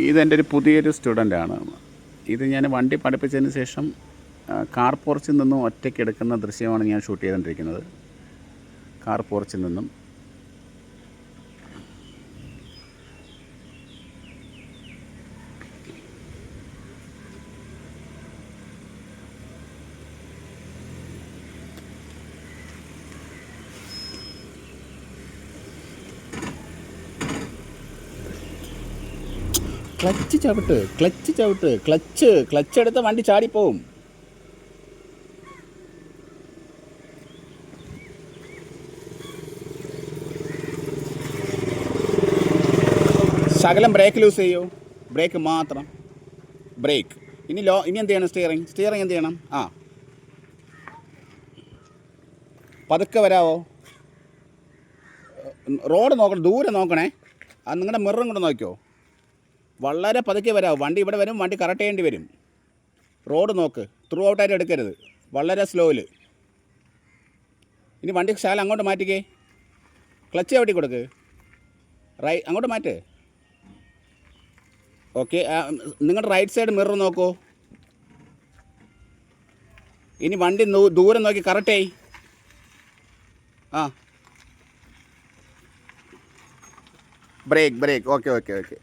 ഇതെൻ്റെ ഒരു പുതിയൊരു സ്റ്റുഡൻ്റാണ്. ഇത് ഞാൻ വണ്ടി പഠിപ്പിച്ചതിന് ശേഷം കാർ പോർച്ചിൽ നിന്നും ഒറ്റയ്ക്ക് എടുക്കുന്ന ദൃശ്യമാണ് ഞാൻ ഷൂട്ട് ചെയ്തുകൊണ്ടിരിക്കുന്നത്. കാർ പോർച്ചിൽ നിന്നും ക്ലച്ച് എടുത്ത വണ്ടി ചാടിപ്പോവും. ശകലം ബ്രേക്ക് ലൂസ് ചെയ്യൂ, ബ്രേക്ക് മാത്രം, ബ്രേക്ക്. ഇനി എന്ത് ചെയ്യണം? സ്റ്റിയറിങ് എന്ത് ചെയ്യണം? പതുക്കെ വരാവോ? റോഡ് നോക്കണം, ദൂരെ നോക്കണേ. നിങ്ങളുടെ മിററും കൂടെ നോക്കിയോ. വളരെ പതുക്കെ വരാവും. വണ്ടി ഇവിടെ വരും, വണ്ടി കറക്റ്റ് ചെയ്യേണ്ടി വരും. റോഡ് നോക്ക്, ത്രൂ ഔട്ടായിട്ട് എടുക്കരുത്, വളരെ സ്ലോയിൽ. ഇനി വണ്ടി ശാല അങ്ങോട്ട് മാറ്റിക്കേ, ക്ലച്ച് ചവിട്ടി കൊടുക്ക്, അങ്ങോട്ട് മാറ്റ്. ഓക്കെ, നിങ്ങളുടെ റൈറ്റ് സൈഡ് മിറർ നോക്കൂ. ഇനി വണ്ടി ദൂരം നോക്കി കറക്റ്റ് ആയി. ബ്രേക്ക്. ഓക്കെ.